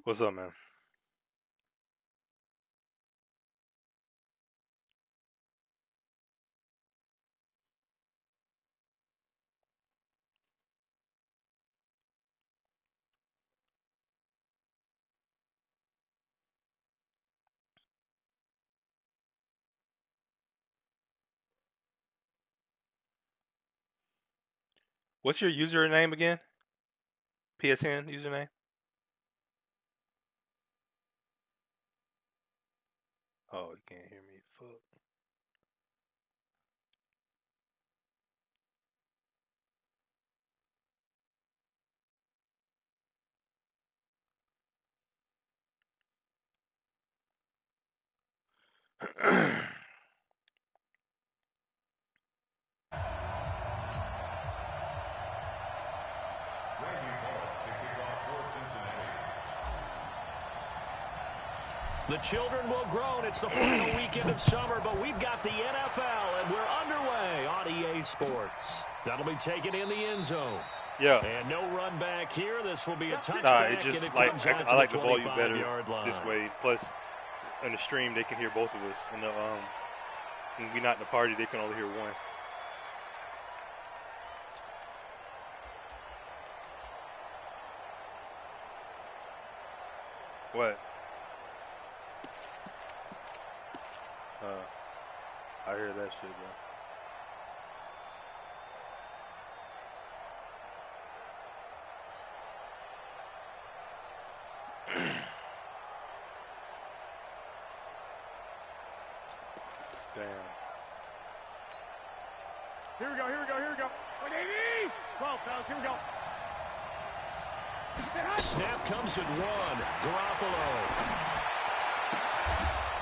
What's up, man? What's your username again? PSN username? Oh, you can't hear me. Fuck. The children will groan. It's the final weekend of summer, but we've got the NFL, and we're underway on EA Sports. That'll be taken in the end zone. Yeah. And no run back here. This will be a touchback. Nah, it just and it like comes I like the volume better line. this way. Plus, in the stream they can hear both of us. And when we're not in the party, they can only hear one. What? I hear that shit, bro. Damn. Here we go, here we go, here we go. Wait, Davey! 12, fellas, here we go. Snap comes at one. Garoppolo.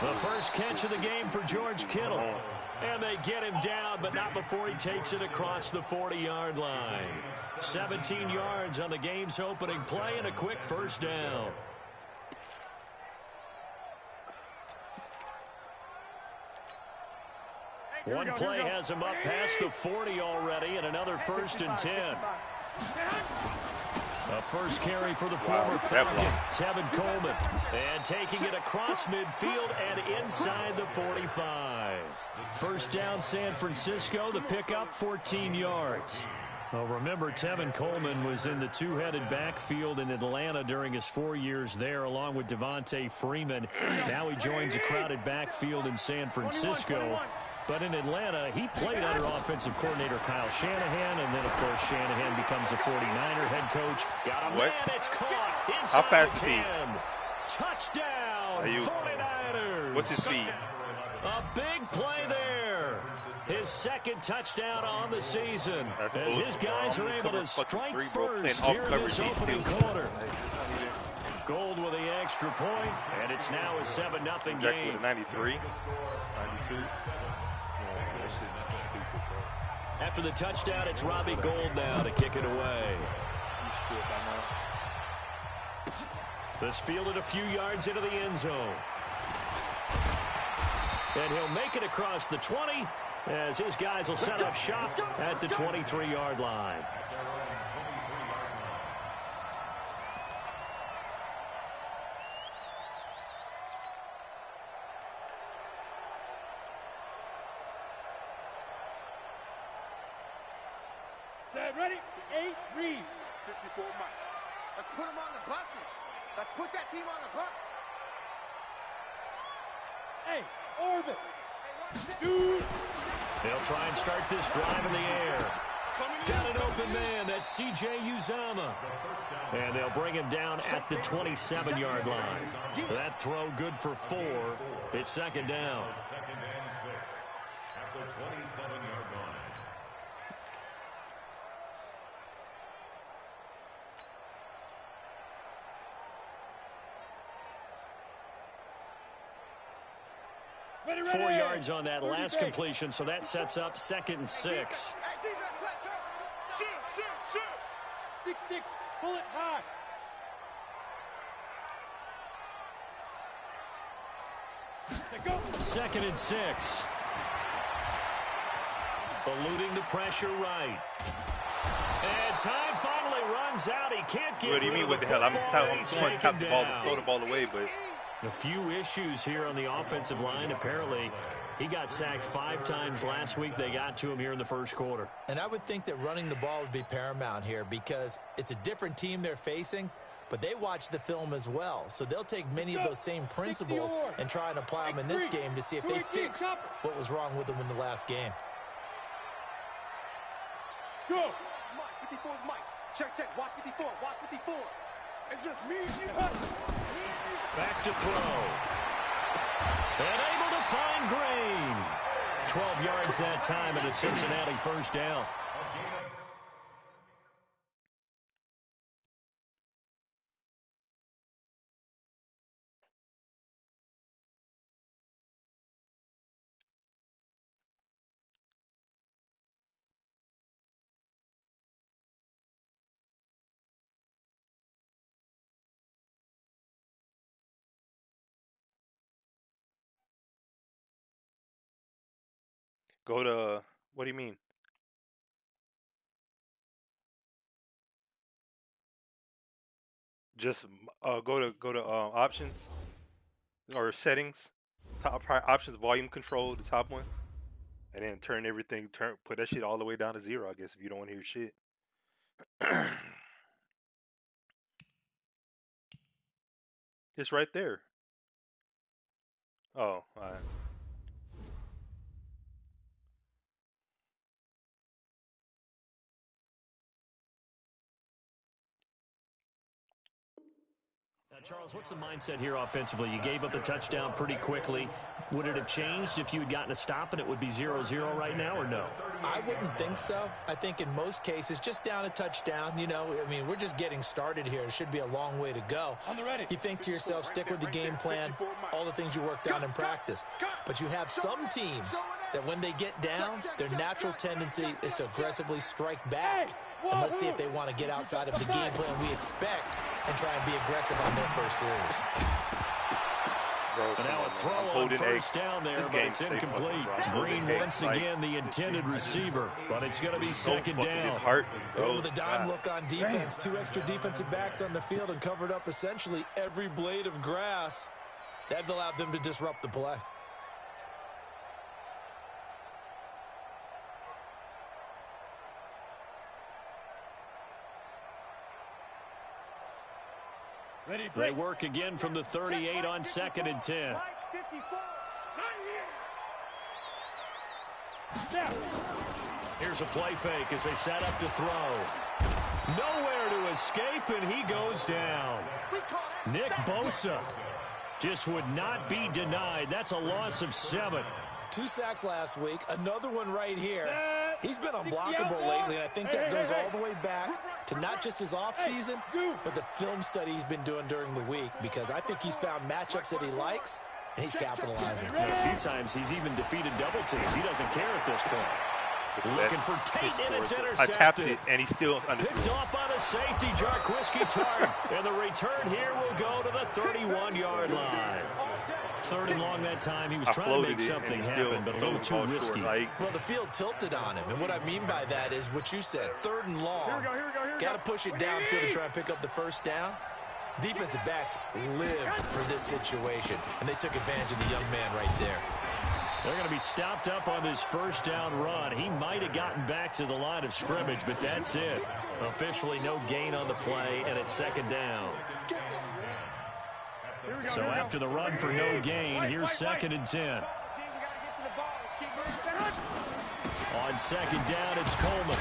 The first catch of the game for George Kittle. And they get him down, but not before he takes it across the 40-yard line. 17 yards on the game's opening play and a quick first down. One play has him up past the 40 already, and another 1st and 10. A first carry for the former Falcon, Tevin Coleman. And taking it across midfield and inside the 45. First down, San Francisco. The pickup, 14 yards. Well, remember, Tevin Coleman was in the two-headed backfield in Atlanta during his 4 years there, along with Devontae Freeman. Now he joins a crowded backfield in San Francisco. But in Atlanta, he played under offensive coordinator Kyle Shanahan, and then, of course, Shanahan becomes the 49er head coach. Got a man, it's caught inside How fast is he? Touchdown, 49ers. What's his speed? A big play there. His second touchdown on the season. As his guys are able to strike first here in this opening quarter. Gold with the extra point, and it's now a 7-0 game. Jackson with a 93, 92. After the touchdown, it's Robbie Gould now to kick it away. This fielded a few yards into the end zone. And he'll make it across the 20 as his guys will set up shop at the 23-yard line. Set, ready? 8, read. 54 Mike. Let's put them on the buses. Let's put that team on the bus. Hey, orbit. Dude. They'll try and start this drive in the air. Got an open man. That's C.J. Uzomah. And they'll bring him down at the 27-yard line. That throw good for 4. It's second down. Second and 6 at the 27-yard line. Ready, 4 yards on that last completion, so that sets up 2nd and 6. Hey, defense, let's go. Shoot, shoot, shoot. 6-6, bullet high. Go. 2nd and 6. Eluding the pressure right. And time finally runs out. He can't get What do you mean, what the hell? I'm throwing throw the ball away, but... A few issues here on the offensive line. Apparently, he got sacked 5 times last week. They got to him here in the first quarter. And I would think that running the ball would be paramount here because it's a different team they're facing, but they watch the film as well. So they'll take many of those same principles and try and apply them in this game to see if they fixed what was wrong with them in the last game. Go. Mike, 54 is Mike. Check. Watch 54. Watch 54. It's just me and you. Back to throw. And able to find Green. 12 yards that time and a Cincinnati first down. Go to, what do you mean? Just go to options or settings, options, volume control, the top one, and then turn everything, put that shit all the way down to 0, I guess, if you don't want to hear shit. It's right there. Oh, all right. Charles, what's the mindset here offensively? You gave up the touchdown pretty quickly. Would it have changed if you had gotten a stop and it would be 0-0 right now, or no? I wouldn't think so. I think in most cases, just down a touchdown, you know, I mean, we're just getting started here. It should be a long way to go. You think to yourself, stick with the game plan, all the things you worked on in practice. But you have some teams that when they get down, their natural tendency is to aggressively strike back. And let's see if they want to get outside of the game plan we expect and try and be aggressive on their first series. But now a throw on first down there, but it's incomplete. Green once again the intended receiver, but it's going to be second down. With a dime look on defense, 2 extra defensive backs on the field and covered up essentially every blade of grass. That allowed them to disrupt the play. They work again from the 38 on 2nd and 10. Here's a play fake as they set up to throw. Nowhere to escape, and he goes down. Nick Bosa just would not be denied. That's a loss of 7. 2 sacks last week, another one right here. He's been unblockable lately, and I think that goes all the way back to not just his offseason, but the film study he's been doing during the week, because I think he's found matchups that he likes, and he's capitalizing. And a few times he's even defeated double teams. He doesn't care at this point. Looking for Tate, and it's intercepted. I tapped it, and he's still picked off by the safety, Jarquiski Tart. And the return here will go to the 31-yard line. 3rd and long that time. He was trying to make something happen, but a little too risky. Well, the field tilted on him, and what I mean by that is what you said, 3rd and long. Got to push it downfield to try and pick up the first down. Defensive backs live for this situation, and they took advantage of the young man right there. They're going to be stopped up on this first down run. He might have gotten back to the line of scrimmage, but that's it. Officially no gain on the play, and it's 2nd down. So after the run for no gain, here's 2nd and 10. On 2nd down, it's Coleman.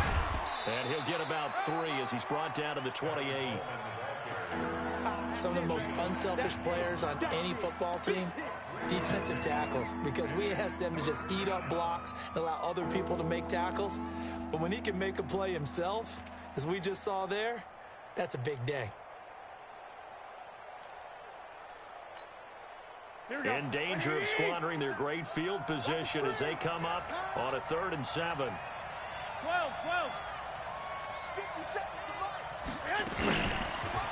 And he'll get about 3 as he's brought down to the 28. Some of the most unselfish players on any football team, defensive tackles, because we ask them to just eat up blocks and allow other people to make tackles. But when he can make a play himself, as we just saw there, that's a big day. In danger of squandering their great field position as they come up on a 3rd and 7. 12.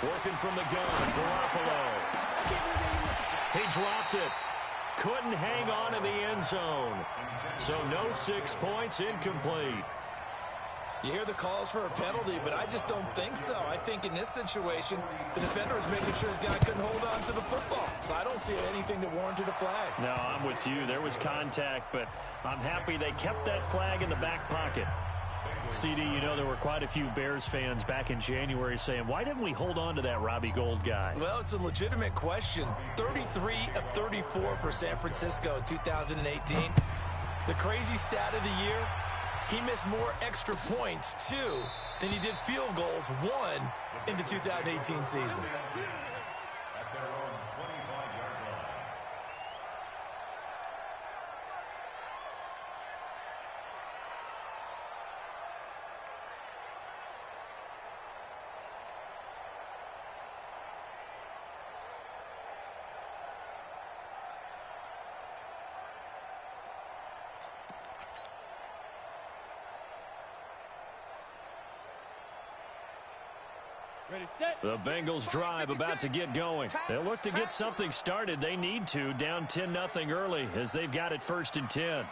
Working from the gun, Garoppolo. He dropped it. Couldn't hang on in the end zone. So no 6 points, incomplete. You hear the calls for a penalty, but I just don't think so. I think in this situation, the defender is making sure his guy couldn't hold on to the football. So I don't see anything that warranted a flag. No, I'm with you. There was contact, but I'm happy they kept that flag in the back pocket. CD, you know there were quite a few Bears fans back in January saying, why didn't we hold on to that Robbie Gould guy? Well, it's a legitimate question. 33 of 34 for San Francisco in 2018. The crazy stat of the year, he missed more extra points, 2, than he did field goals, 1, in the 2018 season. The Bengals drive about to get going. They'll look to get something started. They need to, down 10-0 early as they've got it 1st and 10.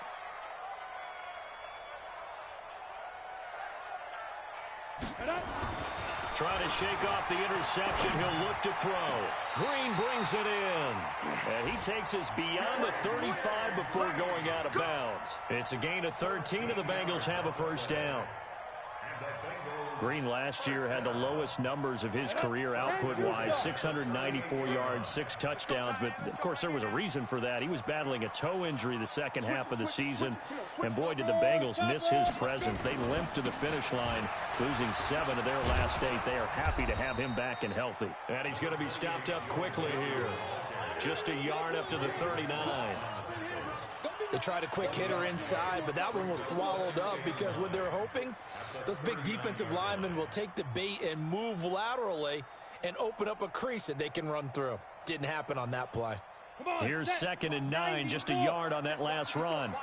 Trying to shake off the interception. He'll look to throw. Green brings it in. And he takes us beyond the 35 before going out of bounds. It's a gain of 13, and the Bengals have a 1st down. Green last year had the lowest numbers of his career output-wise, 694 yards, 6 touchdowns. But, of course, there was a reason for that. He was battling a toe injury the second half of the season. And, boy, did the Bengals miss his presence. They limped to the finish line, losing 7 of their last 8. They are happy to have him back and healthy. And he's going to be stopped up quickly here. Just a yard up to the 39. They tried a quick hitter inside, but that one was swallowed up because what they're hoping, those big defensive linemen will take the bait and move laterally and open up a crease that they can run through. Didn't happen on that play. Here's 2nd and 9, just a yard on that last run. All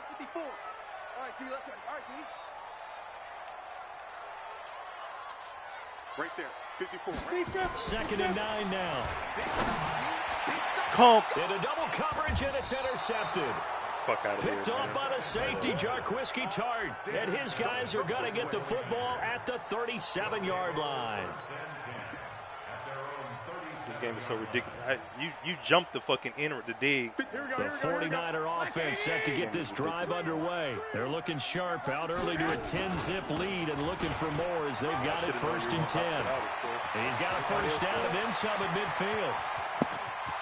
right, T, let's go. All right, T. Right there, 54. Right. 2nd and 9 now. In a double coverage, and it's intercepted. Fuck out of here. Picked off by the safety, Jarquiski Tart. And his guys are going to get the football at the 37-yard line. This game is so ridiculous. You jumped the fucking inner the dig. The 49er offense set to get this drive underway. They're looking sharp, out early to a 10-zip lead and looking for more as they've got it 1st and 10. He's got a 1st down and then some at midfield.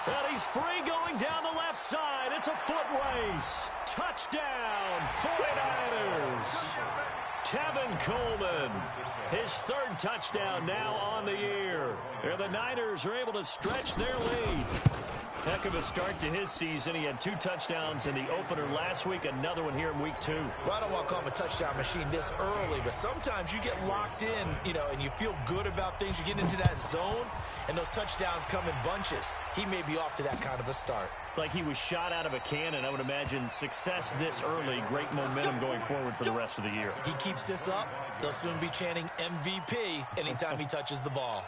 Well, he's free going down the left side. It's a foot race. Touchdown, 49ers. Tevin Coleman, his 3rd touchdown now on the year. And the Niners are able to stretch their lead. Heck of a start to his season. He had 2 touchdowns in the opener last week, another one here in week 2. Well, I don't want to call him a touchdown machine this early, but sometimes you get locked in, and you feel good about things. You get into that zone, and those touchdowns come in bunches. He may be off to that kind of a start. It's like he was shot out of a cannon. I would imagine success this early, great momentum going forward for the rest of the year. He keeps this up, they'll soon be chanting MVP anytime he touches the ball.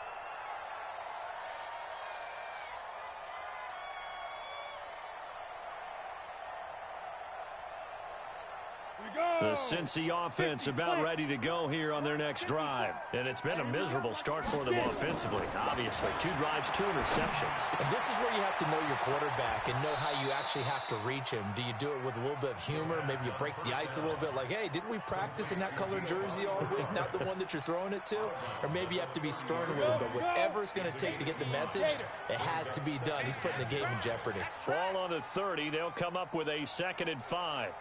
The Cincy offense about ready to go here on their next drive. And it's been a miserable start for them offensively, obviously. 2 drives, 2 interceptions. And this is where you have to know your quarterback and know how you actually have to reach him. Do you do it with a little bit of humor? Maybe you break the ice a little bit like, hey, didn't we practice in that colored jersey all week, not the one that you're throwing it to? Or maybe you have to be stern with him. But whatever it's going to take to get the message, it has to be done. He's putting the game in jeopardy. Ball on the 30. They'll come up with a 2nd and 5.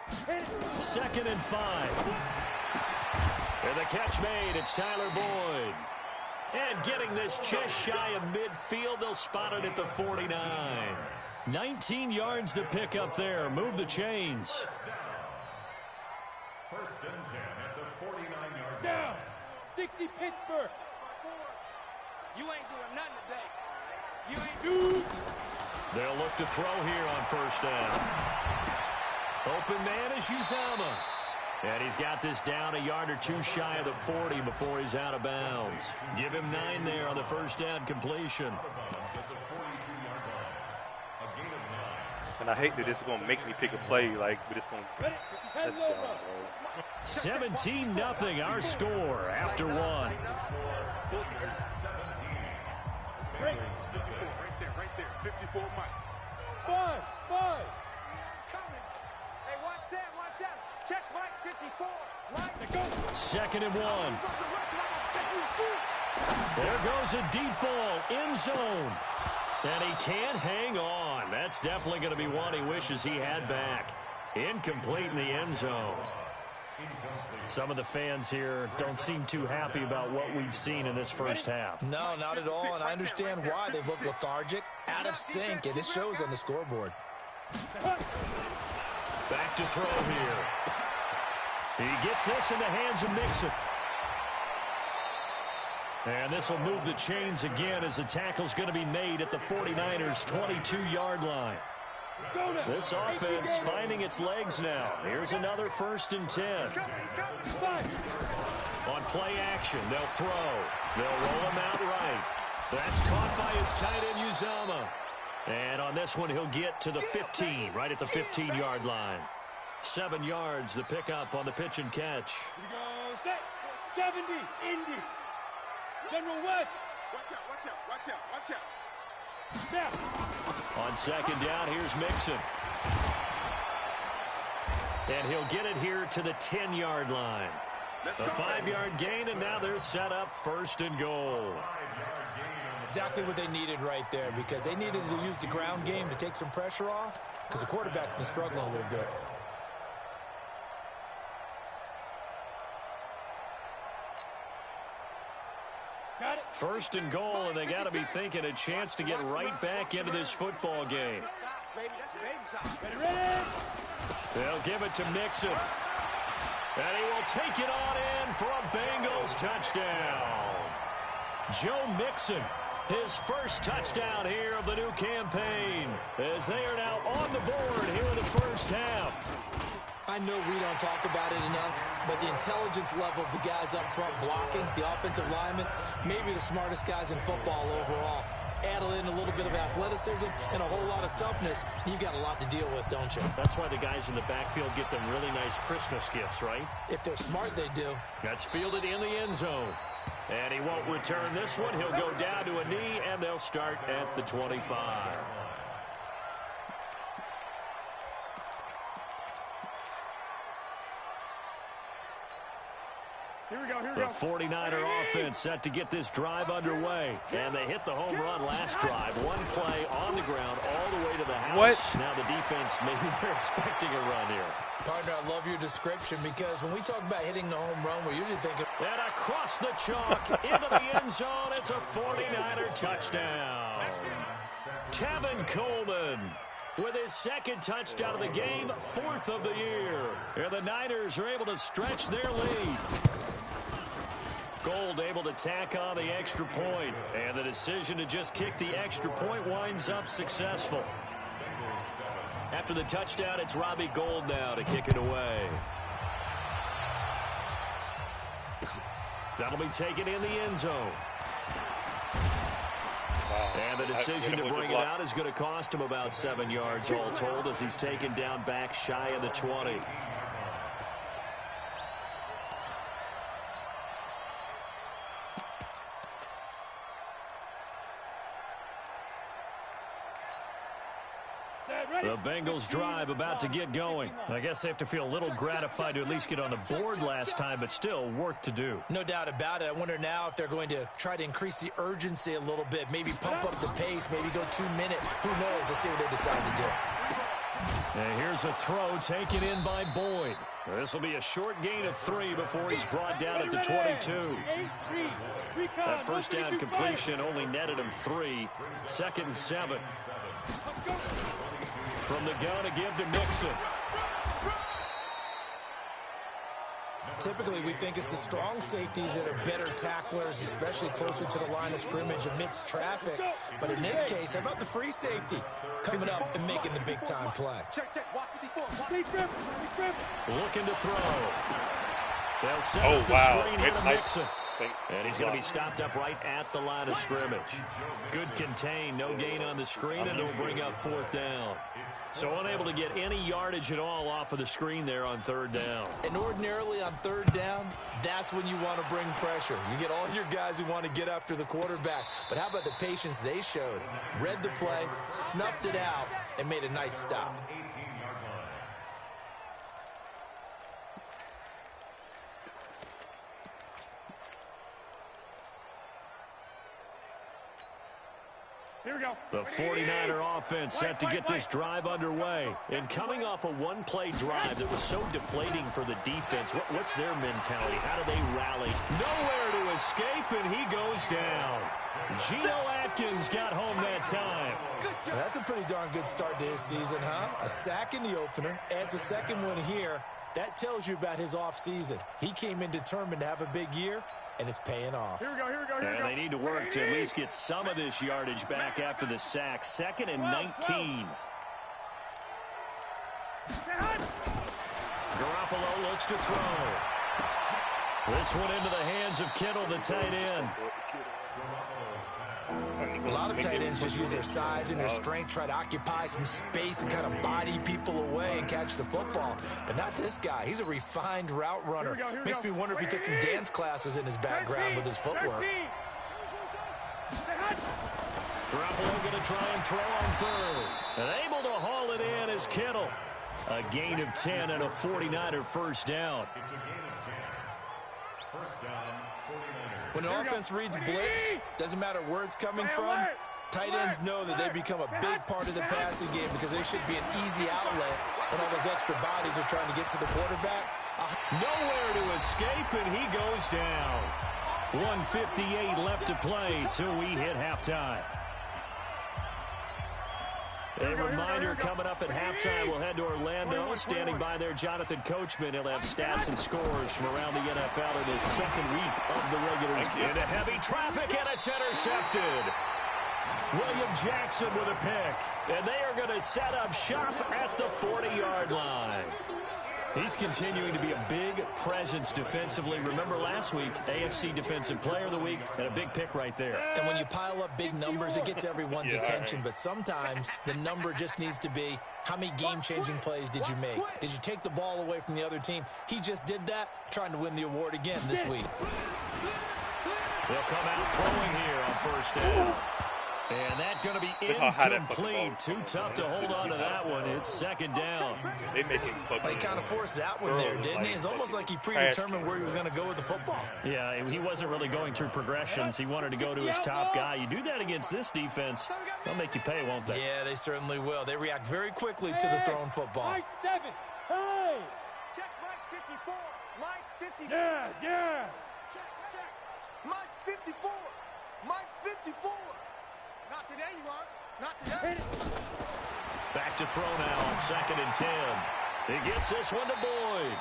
2nd and 5. And the catch made. It's Tyler Boyd. And getting this just shy of midfield, they'll spot it at the 49. 19 yards to pick up there. Move the chains. 1st and 10 at the 49-yard line. Down. 60 Pittsburgh. You ain't doing nothing today. You ain't doing. They'll look to throw here on 1st down. Open man is Uzama. And he's got this down a yard or 2 shy of the 40 before he's out of bounds. Give him 9 there on the 1st down completion. And I hate that this is going to make me pick a play, but it's going to... Let's go, bro. 17-0 our score after one. Right there. 54 Mike. Five. Hey, watch that. Check Mike, 54. Right, go. 2nd and 1. There goes a deep ball, end zone. And he can't hang on. That's definitely going to be one he wishes he had back. Incomplete in the end zone. Some of the fans here don't seem too happy about what we've seen in this first half. No, not at all, and I understand why. They've looked lethargic, out of sync, and it shows on the scoreboard. Back to throw here. He gets this in the hands of Mixon. And this will move the chains again as the tackle's going to be made at the 49ers' 22-yard line. This offense finding its legs now. Here's another 1st and 10. On play action, they'll throw. They'll roll him out right. That's caught by his tight end, Uzama. And on this one, he'll get to the 15, right at the 15-yard line. 7 yards, the pickup on the pitch and catch. Here we go. Set. 70. Indy. General West. Watch out. Step. On 2nd down, here's Mixon. And he'll get it here to the 10-yard line. A 5-yard gain, and now they're set up 1st and goal. Exactly what they needed right there, because they needed to use the ground game to take some pressure off, because the quarterback's been struggling a little bit. Got it. 1st and goal, and they got to be thinking a chance to get right back into this football game. Ready. They'll give it to Mixon. And he will take it on in for a Bengals touchdown. Joe Mixon, his first touchdown here of the new campaign, as they are now on the board here in the first half. I know we don't talk about it enough, but the intelligence level of the guys up front blocking, the offensive linemen, maybe the smartest guys in football overall. Add in a little bit of athleticism and a whole lot of toughness, you've got a lot to deal with, don't you? That's why the guys in the backfield get them really nice Christmas gifts, right? If they're smart, they do. That's fielded in the end zone. And he won't return this one. He'll go down to a knee, and they'll start at the 25. Here we go. The 49er offense set to get this drive underway. And they hit the home run last drive. One play on the ground all the way to the house. What? Now the defense, maybe they're expecting a run here. Partner, I love your description, because when we talk about hitting the home run, we're usually thinking... And across the chalk, into the end zone, it's a 49er touchdown. Tevin Coleman with his 2nd touchdown of the game, 4th of the year. And the Niners are able to stretch their lead. Gold able to tack on the extra point, and the decision to just kick the extra point winds up successful. After the touchdown, it's Robbie Gould now to kick it away. That'll be taken in the end zone. And the decision to bring it out is going to cost him about 7 yards all told, as he's taken down back shy of the 20. The Bengals drive about to get going. I guess they have to feel a little gratified to at least get on the board last time, but still work to do. No doubt about it. I wonder now if they're going to try to increase the urgency a little bit, maybe pump up the pace, maybe go 2-minute. Who knows? Let's see what they decide to do. And here's a throw taken in by Boyd. This will be a short gain of 3 before he's brought down at the 22. That first down completion only netted him 3. 2nd and 7. From the gun to give to Mixon. Typically, we think it's the strong safeties that are better tacklers, especially closer to the line of scrimmage amidst traffic. But in this case, how about the free safety coming up and making the big-time play? Looking to throw. They'll set Oh, up the wow. screen here to Nice. Mixon. And he's going to be stopped up right at the line of scrimmage. Good contain, no gain on the screen, and they'll bring up 4th down. So unable to get any yardage at all off of the screen there on 3rd down. And ordinarily on 3rd down, that's when you want to bring pressure. You get all your guys who want to get after the quarterback. But how about the patience they showed? Read the play, snuffed it out, and made a nice stop. Here we go. The 49er offense set to get this drive underway. And coming off a one-play drive that was so deflating for the defense, what's their mentality? How do they rally? Nowhere to escape, and he goes down. Geno Atkins got home that time. Well, that's a pretty darn good start to his season, huh? A sack in the opener, adds a second one here. That tells you about his offseason. He came in determined to have a big year, and it's paying off. Here we go, here we go, here we go. And they need to work to at least get some of this yardage back after the sack. 2nd and 19. Garoppolo looks to throw. This one into the hands of Kittle, the tight end. A lot of tight ends just use their size and their strength, try to occupy some space and kind of body people away and catch the football. But not this guy. He's a refined route runner. Makes me wonder if he took some dance classes in his background with his footwork. Garoppolo going to try and throw on 3rd. And able to haul it in is Kittle. A gain of 10 and a 49er first down. It's a gain of 10. First down, 49ers. When an offense reads blitz, doesn't matter where it's coming from, tight ends know that they become a big part of the passing game because they should be an easy outlet when all those extra bodies are trying to get to the quarterback. Nowhere to escape, and he goes down. 1:58 left to play till we hit halftime. A reminder coming up at halftime, we'll head to Orlando. Standing by there, Jonathan Coachman. He'll have stats and scores from around the NFL in his 2nd week of the regular season. Into heavy traffic, and it's intercepted. William Jackson with a pick. And they are going to set up shop at the 40-yard line. He's continuing to be a big presence defensively. Remember last week, AFC Defensive Player of the Week, and a big pick right there. And when you pile up big numbers, it gets everyone's attention. But sometimes the number just needs to be, how many game-changing plays did you make? Did you take the ball away from the other team? He just did that, trying to win the award again this week. They'll come out throwing here on 1st down. And that's going to be incomplete. Too tough to hold on to that one. It's 2nd down. They make it He kind of forced that one there, didn't he? It's almost like he predetermined where he was going to go with the football. Yeah, he wasn't really going through progressions. He wanted to go to his top guy. You do that against this defense, they'll make you pay, won't they? Yeah, they certainly will. They react very quickly to the thrown football. Mike 7. Hey! Check Mike 54. Mike 54. Yes, yes. Check. Mike 54. Mike 54. Not today, you are. Not today. Back to throw now on 2nd and 10. He gets this one to Boyd.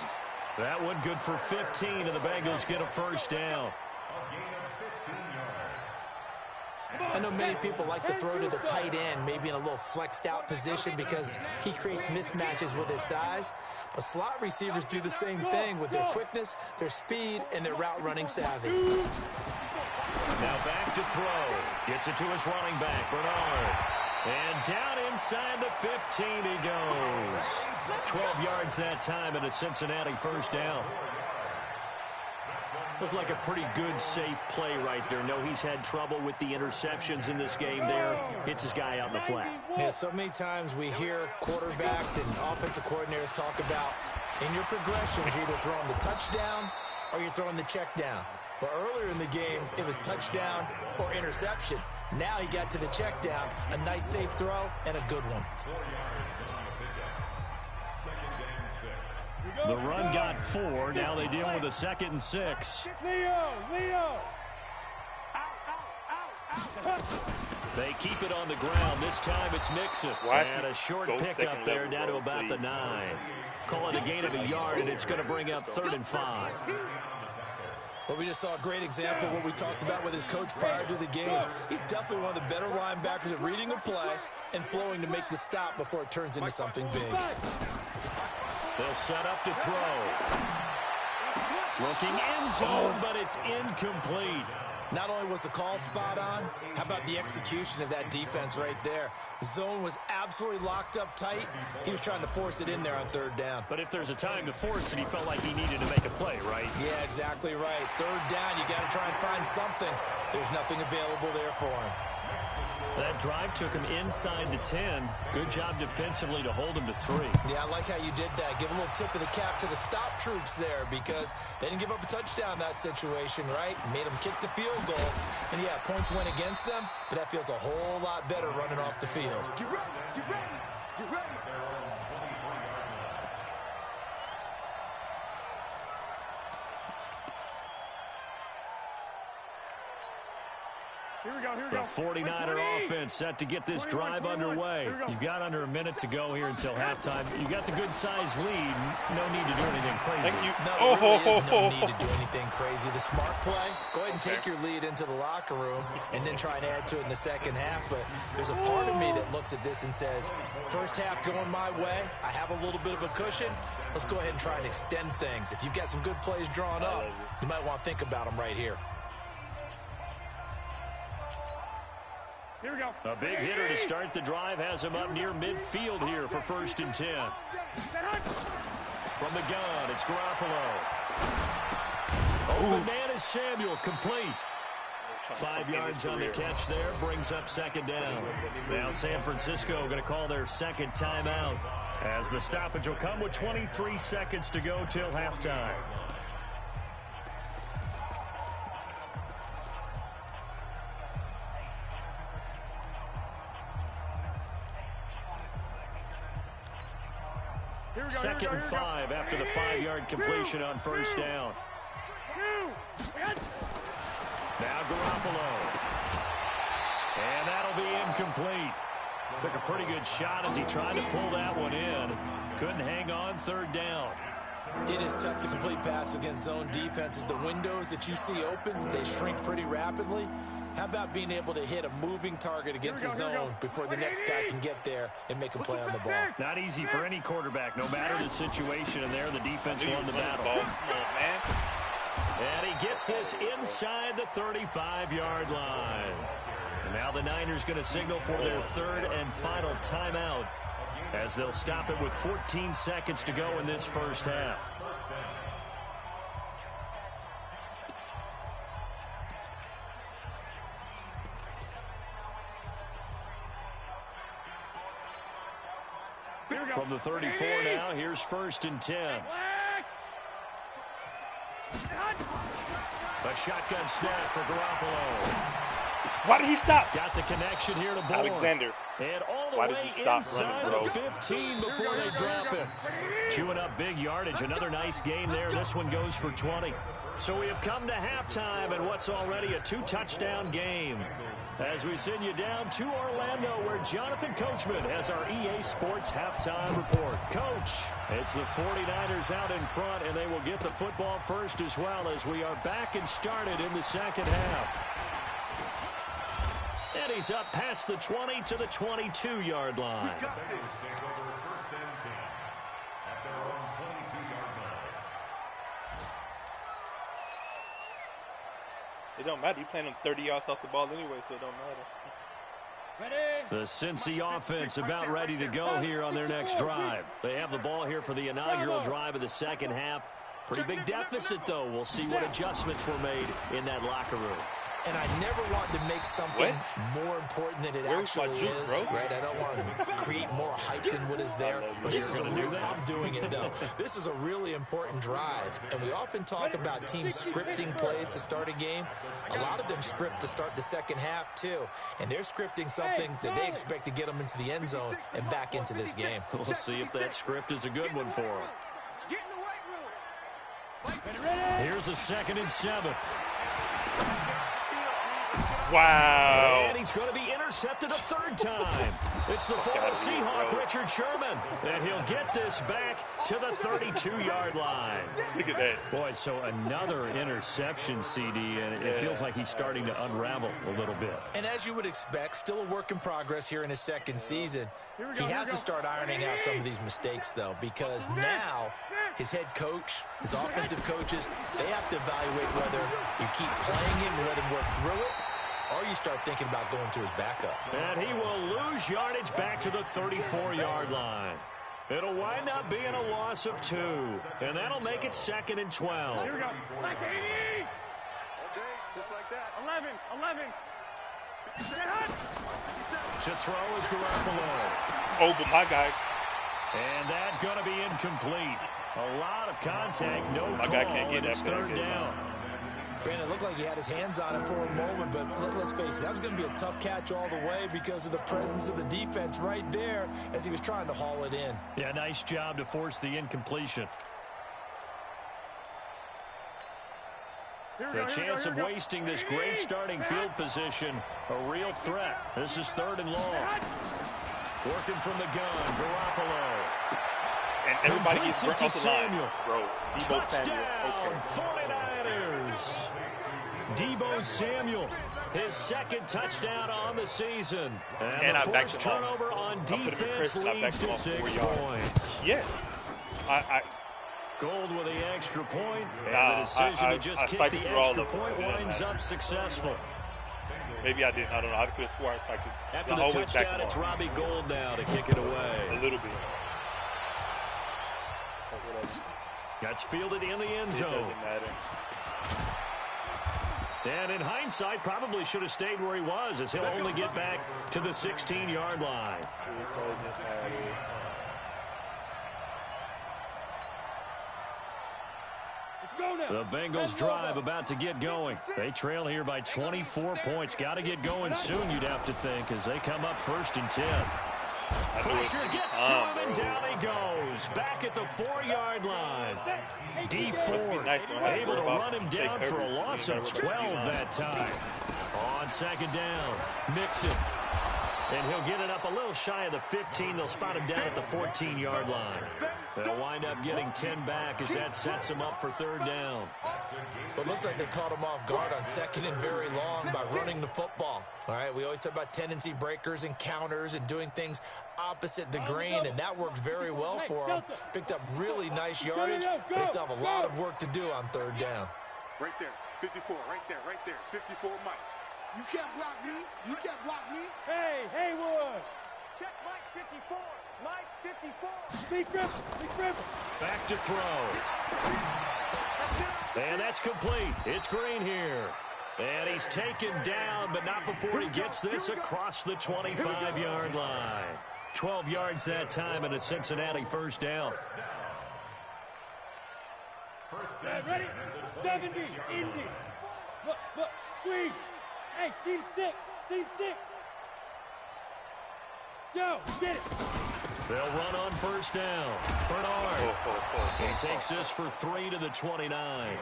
That one good for 15, and the Bengals get a first down. A gain of 15 yards. I know many people like to throw to the tight end, maybe in a little flexed out position because he creates mismatches with his size. But slot receivers do the same thing with their quickness, their speed, and their route running savvy. Now back to throw. Gets it to his running back, Bernard. And down inside the 15 he goes. 12 yards that time, and a Cincinnati first down. Looked like a pretty good, safe play right there. No, he's had trouble with the interceptions in this game there. Hits his guy out in the flat. Yeah, so many times we hear quarterbacks and offensive coordinators talk about, in your progressions, you're either throwing the touchdown or you're throwing the check down. But earlier in the game, it was touchdown or interception. Now he got to the check down, a nice safe throw, and a good one. The run got 4. Now they deal with a 2nd and 6. Leo. Out. They keep it on the ground. This time it's Mixon. And a short pickup there down to about the 9. Call it a gain of a yard, and it's going to bring up 3rd and 5. Well, we just saw a great example of what we talked about with his coach prior to the game. He's definitely one of the better linebackers at reading a play and flowing to make the stop before it turns into something big. They'll set up to throw. Looking end zone, but it's incomplete. Not only was the call spot on, how about the execution of that defense right there? Zone was absolutely locked up tight. He was trying to force it in there on third down. But if there's a time to force it, he felt like he needed to make a play, right? Yeah, exactly right. Third down, you got to try and find something. There's nothing available there for him. That drive took him inside the 10. Good job defensively to hold him to 3. Yeah, I like how you did that. Give a little tip of the cap to the stop troops there because they didn't give up a touchdown in that situation, right? Made them kick the field goal. And, yeah, points went against them, but that feels a whole lot better running off the field. Get ready, get ready, get ready. Here we go, here we The go. 49er offense set to get this drive underway. You've got under a minute to go here until halftime. You got the good-sized lead. No need to do anything crazy. Thank you. No, there really is no need to do anything crazy. The smart play, go ahead and take your lead into the locker room and then try and add to it in the second half. But there's a part of me that looks at this and says, first half going my way, I have a little bit of a cushion. Let's go ahead and try and extend things. If you've got some good plays drawn up, you might want to think about them right here. Here we go. A big hitter to start the drive has him up near midfield here for 1st and 10. From the gun, it's Garoppolo. Open man is Samuel, complete. 5 yards on the catch there, brings up 2nd down. Now San Francisco going to call their second timeout as the stoppage will come with 23 seconds to go till halftime. Second and 5 after the 5-yard completion on 1st down. Now Garoppolo. And that'll be incomplete. Took a pretty good shot as he tried to pull that one in. Couldn't hang on 3rd down. It is tough to complete passes against zone defenses. The windows that you see open, they shrink pretty rapidly. How about being able to hit a moving target against a zone before the next guy can get there and make a play on the ball? Not easy for any quarterback, no matter the situation, and there the defense won the battle. And he gets this inside the 35-yard line. And now the Niners going to signal for their 3rd and final timeout as they'll stop it with 14 seconds to go in this first half. From the 34 now, here's 1st and 10. A shotgun snap for Garoppolo. Why did he stop? Got the connection here to Bourne. Alexander. And all the Why way did you stop inside running, bro? the 15 before they drop it. Chewing up big yardage. Another nice gain there. This one goes for 20. So we have come to halftime and what's already a 2-touchdown game. As we send you down to Orlando, where Jonathan Coachman has our EA Sports halftime report. Coach, it's the 49ers out in front, and they will get the football first as well as we are back and started in the second half. And he's up past the 20 to the 22-yard line. It don't matter. You playing them 30 yards off the ball anyway, so it don't matter. The Cincy offense about ready to go here on their next drive. They have the ball here for the inaugural drive of the second half. Pretty big deficit, though. We'll see what adjustments were made in that locker room. And I never want to make something more important than it actually is, right? I don't want to create more hype than what is there. But this is a real, I'm doing it, though. This is a really important drive. And we often talk about teams scripting plays to start a game. A lot of them script to start the second half, too. And they're scripting something that they expect to get them into the end zone and back into this game. We'll see if that script is a good one for them. Get in the weight room. Here's a 2nd and 7. Wow. And he's going to be intercepted a 3rd time. It's the former Seahawk, Richard Sherman. And he'll get this back to the 32-yard line. Look at that. Boy, so another interception, CD, and it feels like he's starting to unravel a little bit. And as you would expect, still a work in progress here in his second season. He has to start ironing out some of these mistakes, though, because now his head coach, his offensive coaches, they have to evaluate whether you keep playing him and let him work through it, or you start thinking about going to his backup. And he will lose yardage back to the 34-yard line. It'll wind up being a loss of 2, and that'll make it 2nd and 12. Here we go. Like 80. Okay, just like that. 11. Get hot. To throw is Garoppolo. Oh, but my guy. And that's going to be incomplete. A lot of contact, no My call, guy can't get and it's that back. 3rd down. Brandon, it looked like he had his hands on him for a moment, but let's face it, that was going to be a tough catch all the way because of the presence of the defense right there as he was trying to haul it in. Yeah, nice job to force the incompletion. The chance of wasting this great starting field position, a real threat. This is 3rd and long. Working from the gun, Garoppolo. And everybody gets Completes it off to the line, Samuel. bro. Debo Samuel. Touchdown, 49ers. Debo Samuel, his 2nd touchdown on the season. And I the backed forced him up. turnover on I put him in defense prison. I leads backed him to up 4 6 yards. points. Yeah. Gold with the extra point, and Nah, the decision I to just kick cycled the through all extra of them. point It doesn't winds matter. up successful. Maybe I didn't. I don't know. I could have sworn I cycled. After I the always back touchdown, him it's up. Robbie Gould now to kick it away. A little bit. But whatever. That's fielded in the end It zone. doesn't matter. And in hindsight, probably should have stayed where he was, as he'll only get back to the 16-yard line. It doesn't matter. Go now. The Bengals drive about to get going. They trail here by 24 points. Got to get going soon, you'd have to think, as they come up 1st and 10. Pressure gets to him, and down he goes. Back at the 4-yard line. D Ford able to run him down for a loss of 12 that time. On 2nd down, Mixon. And he'll get it up a little shy of the 15. They'll spot him down at the 14-yard line. They'll wind up getting 10 back as that sets him up for 3rd down. Well, it looks like they caught him off guard on 2nd and very long by running the football. All right, we always talk about tendency breakers and counters and doing things opposite the grain, and that worked very well for him. Picked up really nice yardage, but they still have a lot of work to do on 3rd down. Right there, 54, right there, 54, Mike. You can't block me. You can't block me. Hey, Haywood. Check Mike 54. Mike 54. Big grip. Back to throw. And that's complete. It's Green here. And he's taken down, but not before he gets this across the 25-yard line. 12 yards that time, and a Cincinnati 1st down. Ready? 70, Indy. Look, squeeze. Hey, seam 6. Go, get it. They'll run on 1st down. Bernard. He takes this for 3 to the 29.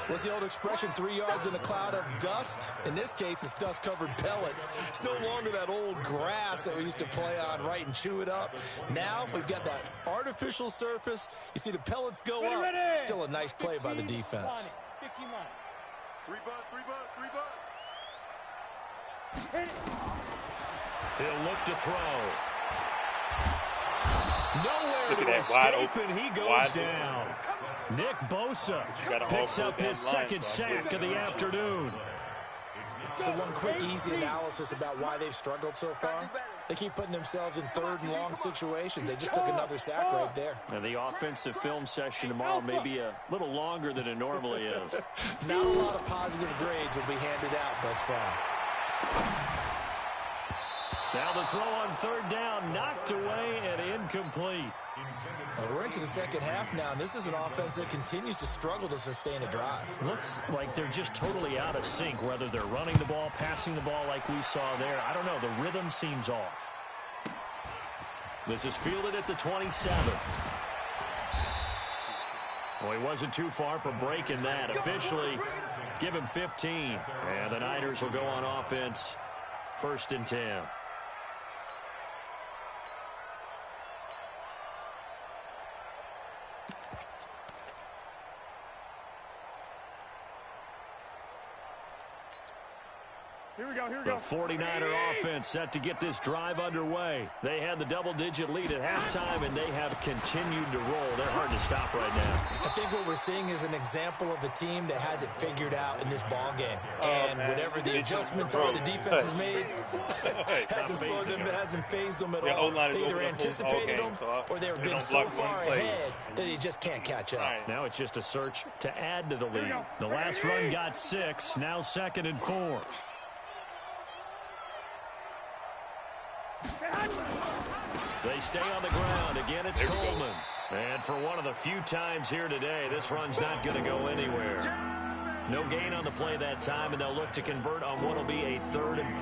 What's the old expression, 3 yards in a cloud of dust? In this case, it's dust-covered pellets. It's no longer that old grass that we used to play on, right, and chew it up. Now we've got that artificial surface. You see the pellets go up. Still a nice play by the defense. 15 money. 3 bud. Hit it. He'll look to throw. Nowhere Look at to that, wide escape, open. and he goes Wide down. Nick Bosa gotta picks all up go his down line, 2nd so I sack of the afternoon. So one quick, easy analysis about why they've struggled so far. They keep putting themselves in 3rd and long situations. They just took another sack right there. And the offensive film session tomorrow may be a little longer than it normally is. Not a lot of positive grades will be handed out thus far. Now the throw on 3rd down, knocked away and incomplete. We're into the 2nd half now, and this is an offense that continues to struggle to sustain a drive. Looks like they're just totally out of sync, whether they're running the ball, passing the ball like we saw there. I don't know. The rhythm seems off. This is fielded at the 27. Well, he wasn't too far from breaking that. Officially, give him 15. And the Niners will go on offense, 1st and 10. Here we go. The 49er offense set to get this drive underway. They had the double-digit lead at halftime, and they have continued to roll. They're hard to stop right now. I think what we're seeing is an example of a team that has it figured out in this ball game. And whatever the adjustments are the defense has made hasn't slowed them, hasn't phased them at all. They either anticipated them or they've been so far ahead that they just can't catch up. Now it's just a search to add to the lead. The last run got 6, now 2nd and 4. They stay on the ground. Again, it's Coleman. And for one of the few times here today, this run's not going to go anywhere. No gain on the play that time, and they'll look to convert on what will be a 3rd and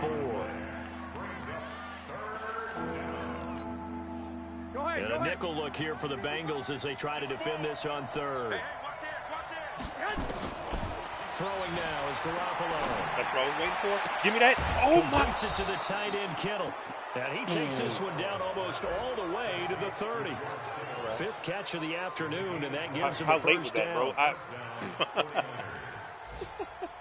4. And a nickel look here for the Bengals as they try to defend this on 3rd. Throwing now is Garoppolo. That's what I was waiting for. Give me that. Oh, my. Completes it to the tight end, Kittle. And he takes this one down almost all the way to the 30. 5th catch of the afternoon, and that gives him a first down. How late was that, bro?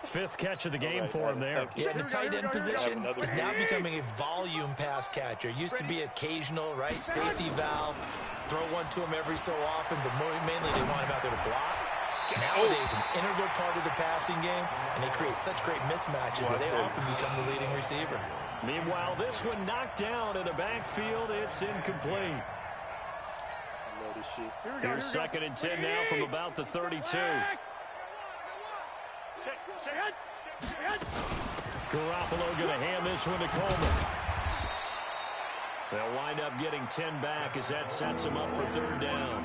5th catch of the game for him there. Yeah, and the tight end position is now becoming a volume pass catcher. Used to be occasional, right? Safety valve. Throw one to him every so often, but mainly they want him out there to block. Nowadays, an integral part of the passing game, and they create such great mismatches that they often become the leading receiver. Meanwhile, this one knocked down in the backfield. It's incomplete. Here's 2nd and 10 now from about the 32. Garoppolo going to hand this one to Coleman. They'll wind up getting 10 back as that sets them up for 3rd down.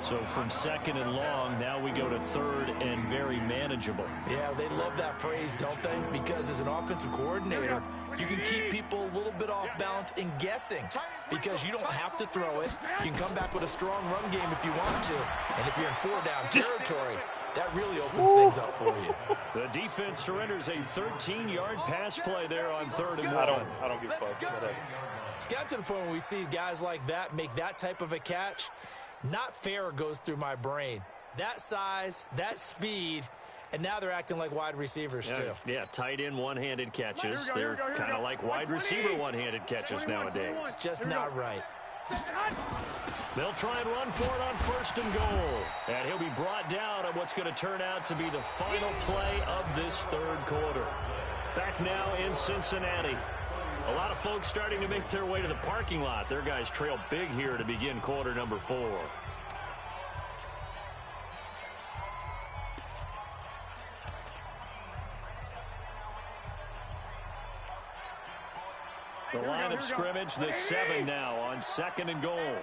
So from 2nd and long, now we go to 3rd and very manageable. Yeah, they love that phrase, don't they? Because as an offensive coordinator, you can keep people a little bit off balance and guessing because you don't have to throw it. You can come back with a strong run game if you want to. And if you're in 4-down territory, that really opens things up for you. The defense surrenders a 13-yard pass play there on 3rd and 1. I don't give a fuck. Whatever. It's got to the point where we see guys like that make that type of a catch. Not fair goes through my brain. That size, that speed, and now they're acting like wide receivers too. Yeah, tight end one-handed catches. They're kind of like wide receiver one-handed catches nowadays. Just not right. They'll try and run for it on 1st and goal. And he'll be brought down on what's going to turn out to be the final play of this 3rd quarter. Back now in Cincinnati. A lot of folks starting to make their way to the parking lot. Their guys trail big here to begin quarter number 4. The line of scrimmage, the 7 now on 2nd and goal.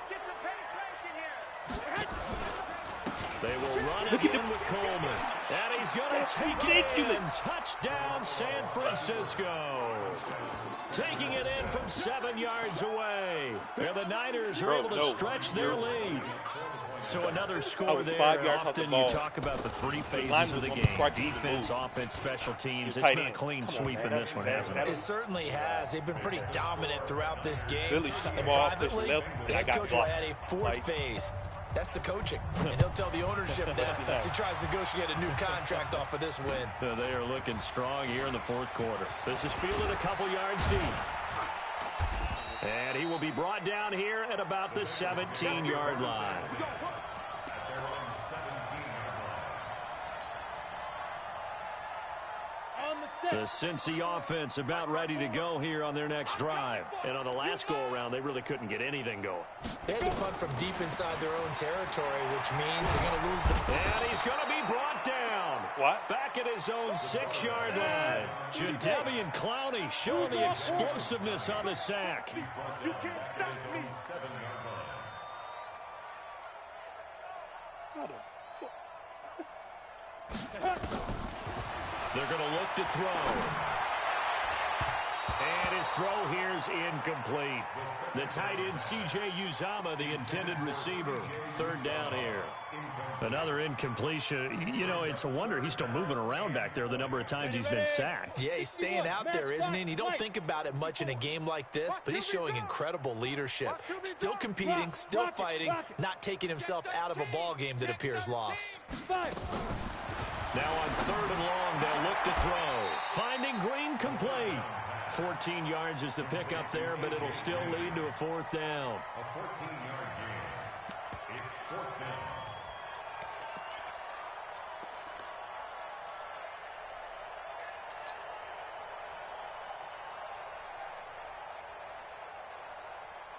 They will run it in with Coleman. And he's going to take it in. Touchdown, San Francisco. Taking it in from 7 yards away. And the Niners are able to stretch their lead. So another score there. Often you talk about the 3 phases of the game. Defense, offense, special teams. It's been a clean sweep in this one, hasn't it? It certainly has. They've been pretty dominant throughout this game. And privately, the head coach will add a 4th phase. That's the coaching. And he'll tell the ownership that as he tries to negotiate a new contract off of this win. They are looking strong here in the 4th quarter. This is fielded a couple yards deep. And he will be brought down here at about the 17-yard line. The Cincy offense about ready to go here on their next drive. And on the last go-around, they really couldn't get anything going. They had to punt from deep inside their own territory, which means they're going to lose the... And he's going to be brought down. What? Back at his own 6-yard line. Jadeveon Clowney showing the explosiveness on the sack. You can't stop me. They're going to look to throw. And his throw here is incomplete. The tight end, C.J. Uzomah, the intended receiver. 3rd down here. Another incompletion. You know, it's a wonder he's still moving around back there the number of times he's been sacked. Yeah, he's staying out there, isn't he? And you don't think about it much in a game like this, but he's showing incredible leadership. Still competing, still fighting, not taking himself out of a ball game that appears lost. Now on 3rd and long, they'll look to throw. Finding Green complete. 14 yards is the pickup there, but it'll still lead to a 4th down. A 14-yard gain. It's 4th down.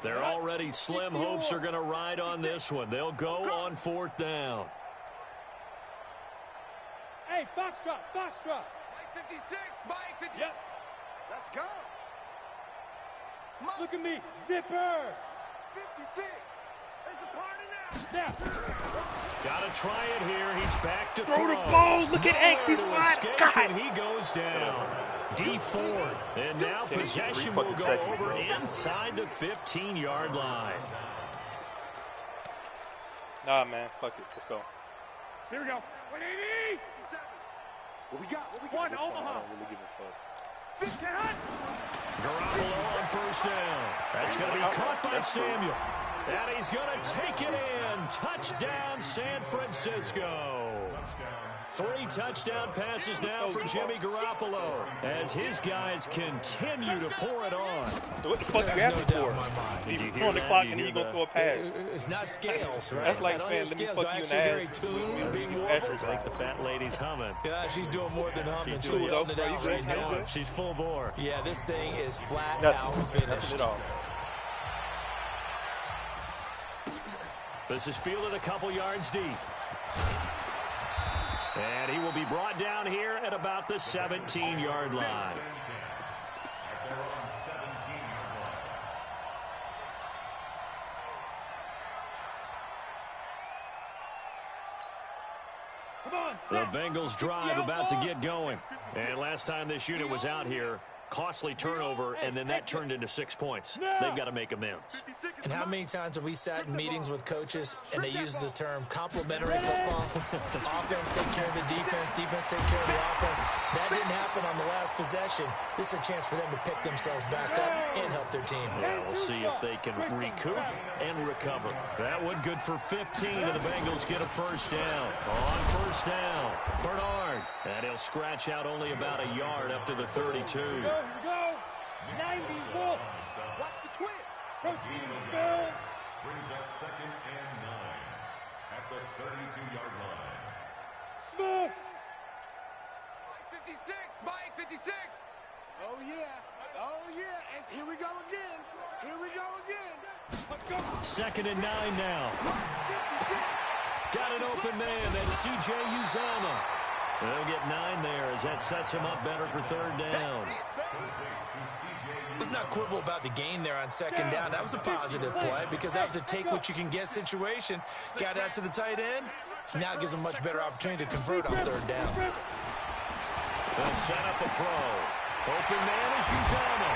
They're already slim hopes are going to ride on this one. They'll go on 4th down. Hey, Foxtrot, Foxtrot. Mike 56, Mike 56. Yep. Let's go. Look at me, zipper. 56. It's a party now. Now. Got to try it here. He's back to Throw the ball. Look at X. He's wide. God. And he goes down. D Ford. And now possession will go over inside the 15-yard line. Nah, man. Fuck it. Let's go. Here we go. 180. What we got? What we got? One I Omaha. don't really give a fuck. Garoppolo on 1st down. That's going to be caught by Samuel. And he's going to take it in. Touchdown, San Francisco. 3 touchdown passes now for Jimmy Garoppolo as his guys continue to pour it on. So what the fuck you asking for? You on the clock and then you go throw a pass. It's not scales, right? That's like Not saying, only let me scales, fuck do I you in actually the hear ass. a tune being You warbled? exercise. Like the fat lady's humming. Yeah, she's doing more than humming. She's cool, though, yelling it bro. You out good? right How you now. good? She's full bore. Yeah, this thing is flat Nothing. out Nothing finished. at all. This is fielded a couple yards deep. And he will be brought down here at about the 17-yard line. At their own 17-yard line. Come on, The Bengals drive about to get going. And last time this unit was out here, costly turnover, and then that turned into 6 points. They've got to make amends. And how many times have we sat in meetings with coaches and they use the term complementary football? Offense take care of the defense, defense take care of the offense. That didn't happen on the last possession. This is a chance for them to pick themselves back up and help their team. Yeah, we'll see if they can recoup and recover. That one good for 15, and the Bengals get a 1st down. On 1st down, Bernard. And he'll scratch out only about a yard up to the 32. Here we go. 90 Wolf. Watch the twins. Protein spill. Brings up 2nd and 9 at the 32-yard line. Smoke. Mike 56, Mike 56. Oh, yeah. Oh, yeah. And here we go again. Here we go again. Let's go. 2nd and 9 now. 56. Got an open man. That's C.J. Uzama. They'll get 9 there as that sets him up better for 3rd down. Let's not quibble about the gain there on 2nd down. That was a positive play because that was a take-what-you-can-get situation. Got out to the tight end. Now it gives them a much better opportunity to convert on 3rd down. They'll set up a throw. Open man is Uzama.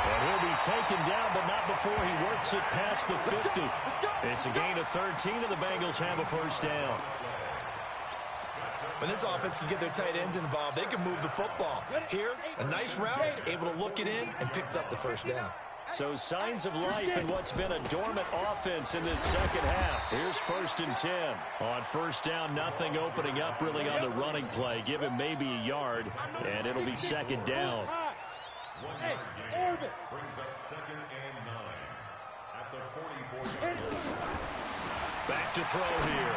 And he'll be taken down, but not before he works it past the 50. It's a gain of 13, and the Bengals have a 1st down. When this offense can get their tight ends involved, they can move the football. Here, a nice route, able to look it in, and picks up the 1st down. So signs of life in what's been a dormant offense in this 2nd half. Here's 1st and 10. On 1st down, nothing opening up really on the running play. Give him maybe a yard, and it'll be 2nd down. 1-yard gain brings up 2nd and 9 at the 44-yard line. Back to throw here.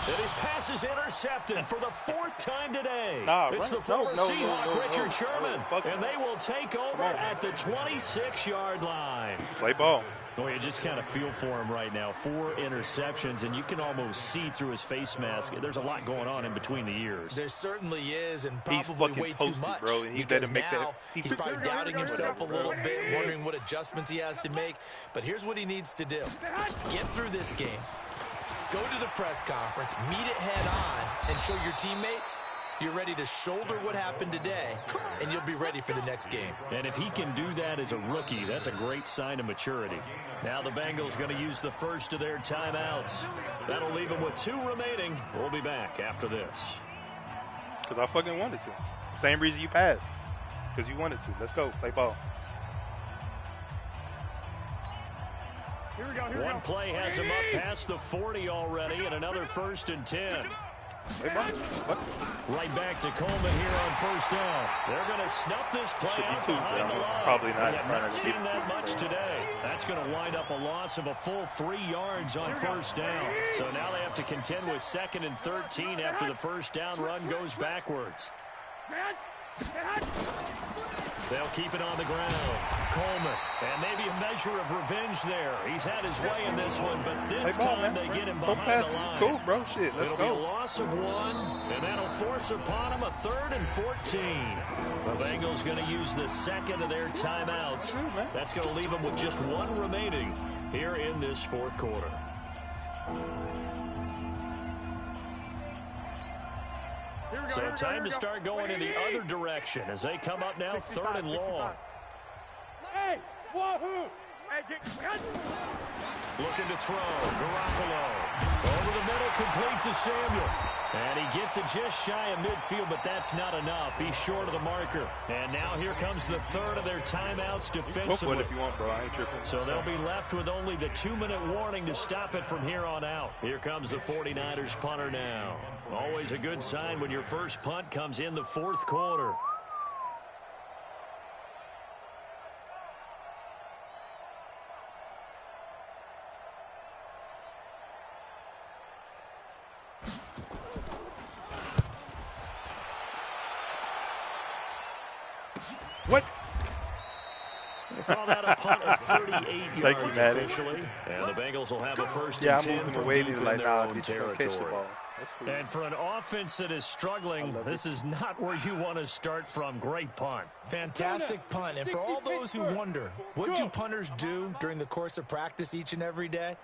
And his pass is intercepted for the 4th time today. It's the former Seahawk, Richard Sherman. And they will take over at the 26-yard line. Play ball. Boy, you just kind of feel for him right now. 4 interceptions, and you can almost see through his face mask. There's a lot going on in between the ears. There certainly is, and He's probably fucking way too toasted, much. bro, and he Because better make that- now he's probably doubting himself a little bit, wondering what adjustments he has to make. But here's what he needs to do. Get through this game. Go to the press conference, meet it head on, and show your teammates you're ready to shoulder what happened today, and you'll be ready for the next game. And if he can do that as a rookie, that's a great sign of maturity. Now the Bengals going to use the first of their timeouts. That'll leave them with 2 remaining. We'll be back after this. Because I fucking wanted to. Same reason you passed. Because you wanted to. Let's go. Play ball. Here we go. Here we One go. play has him up past the 40 already, and another 1st and 10. What? Right back to Coleman here on first down. They're going to snuff this play out behind the line. Probably not. We have not seen that much today. That's going to wind up a loss of a full 3 yards on first down. So now they have to contend with 2nd and 13 after the first down run goes backwards. They'll keep it on the ground. Coleman, and maybe a measure of revenge there. He's had his way in this one, but this time they get him behind the line. Cool, bro. Shit, let's It'll go. be a loss of 1, and that'll force upon him a 3rd and 14. The Bengals going to use the 2nd of their timeouts. That's going to leave them with just 1 remaining here in this 4th quarter. So time to start going in the other direction as they come up now 3rd and long. Hey, wahoo! Looking to throw. Garoppolo. Over the middle, complete to Samuel. And he gets it just shy of midfield, but that's not enough. He's short of the marker. And now here comes the 3rd of their timeouts defensively. If you want, bro. I ain't tripping. So they'll be left with only the 2-minute warning to stop it from here on out. Here comes the 49ers punter now. Always a good sign when your first punt comes in the 4th quarter. What? Call that a punt of 38 yards officially. And the Bengals will have a 1st and 10 from deep in their own territory. Cool. And for an offense that is struggling, this is not where you want to start from. Great punt. Fantastic punt. And for all those who wonder, what do punters do during the course of practice each and every day?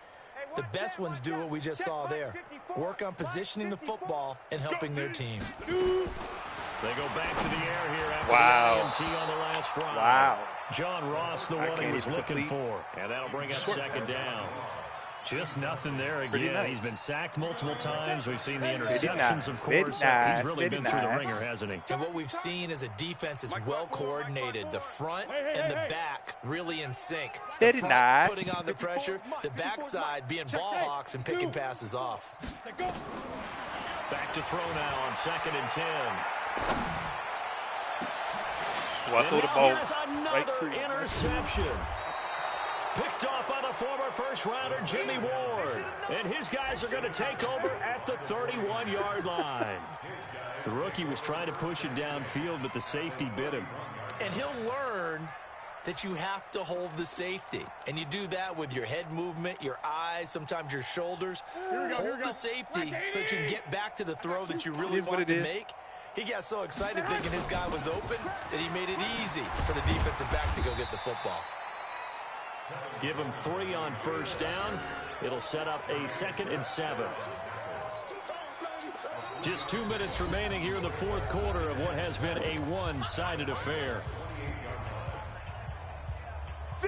The best ones do what we just saw there. Work on positioning the football and helping their team. They go back to the air here after the INT on the last drive. Wow. John Ross, the one he was looking for. And that'll bring up 2nd down. Just nothing there again. Nice. He's been sacked multiple times. We've seen the interceptions, of course. He's really been through the ringer, hasn't he? And what we've seen is a defense is well coordinated. The front and the back really in sync. The front putting on the pressure, the backside being ball hawks and picking passes off. Back to throw now on 2nd and 10. Well, I throw the ball right to interception. Picked off by the former first-rounder Jimmy Ward. And his guys are going to take over at the 31-yard line. The rookie was trying to push it downfield, but the safety bit him. And he'll learn that you have to hold the safety. And you do that with your head movement, your eyes, sometimes your shoulders. Hold the safety so that you can get back to the throw that you really want to make. He got so excited thinking his guy was open that he made it easy for the defensive back to go get the football. Give him 3 on first down. It'll set up a 2nd and 7. Just 2 minutes remaining here in the 4th quarter of what has been a one-sided affair.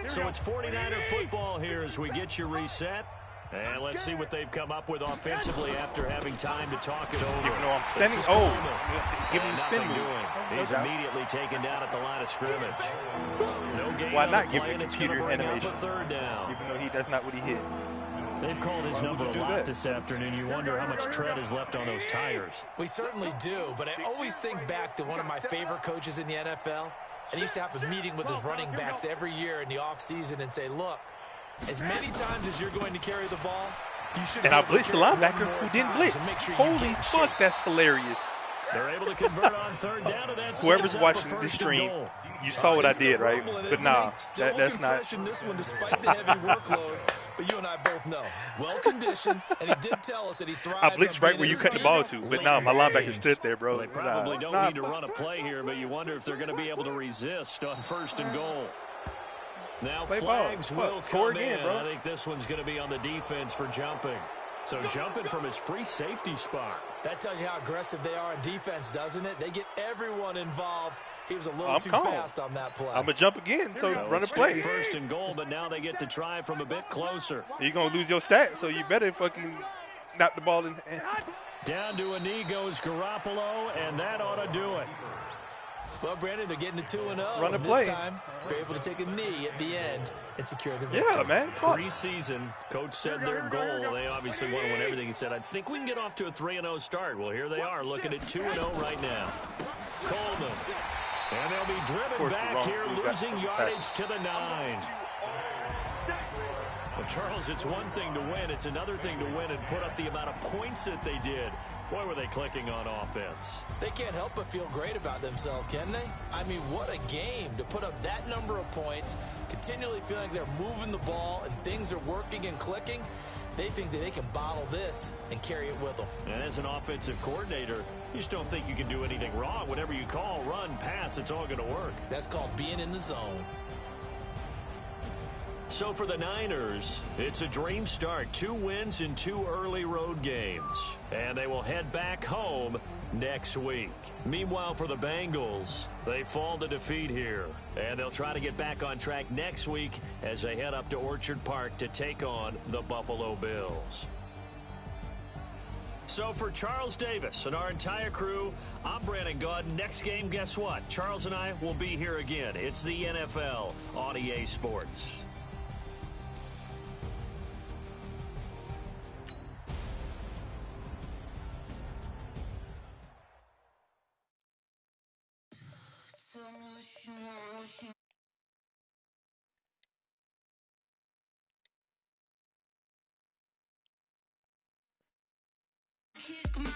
So it's 49er football here as we get you reset. And let's see what they've come up with offensively after having time to talk it over. Even though I'm spinning, give him the spin move. He's immediately taken down at the line of scrimmage. No gain. Why on not the give play, the and it's computer gonna bring up animation? a 3rd down. Even though that's not what he hit. They've called his number a lot this afternoon. You wonder how much tread is left on those tires. We certainly do, but I always think back to one of my favorite coaches in the NFL. And he used to have a meeting with his running backs every year in the offseason and say, look, as many times as you're going to carry the ball, you should. And I blitzed the linebacker who didn't blitz. Sure holy fuck, that's hilarious. They're able to convert on 3rd down to that. Whoever's watching this stream, you saw what I did, right? But nah, that's not. This one, despite the heavy workload, but you and I both know, well conditioned, and he did tell us that he thrives. I blitzed right where you cut the ball to, but nah, my linebacker stood there, bro. Well, they probably don't need to run a play here, but you wonder if they're going to be able to resist on 1st and goal. Now flags will come in. Bro. I think this one's going to be on the defense for jumping. So jumping from his free safety spot. That tells you how aggressive they are in defense, doesn't it? They get everyone involved. He was a little too fast on that play. I'm going to jump again, so run a play. 1st and goal, but now they get to try from a bit closer. You're going to lose your stat, so you better fucking knock the ball in. Down to a knee goes Garoppolo, and that ought to do it. Well, Brandon, they're getting to 2-0. Run the and play. This time, they're able to take a knee at the end and secure the victory. Yeah, man. Fuck. Preseason, coach said their goal, they obviously want to win everything. He said, I think we can get off to a 3-0 start. Well, here they are looking at 2-0 right now. Coleman. And they'll be driven back here, losing yardage to the 9. Well, Charles, it's one thing to win. It's another thing to win and put up the amount of points that they did. Boy, were they clicking on offense. They can't help but feel great about themselves, can they? I mean, what a game to put up that number of points, continually feeling like they're moving the ball and things are working and clicking. They think that they can bottle this and carry it with them. And as an offensive coordinator, you just don't think you can do anything wrong. Whatever you call, run, pass, it's all going to work. That's called being in the zone. So for the Niners, it's a dream start. 2 wins in 2 early road games. And they will head back home next week. Meanwhile, for the Bengals, they fall to defeat here. And they'll try to get back on track next week as they head up to Orchard Park to take on the Buffalo Bills. So for Charles Davis and our entire crew, I'm Brandon Gaudin. Next game, guess what? Charles and I will be here again. It's the NFL on EA Sports. Kick my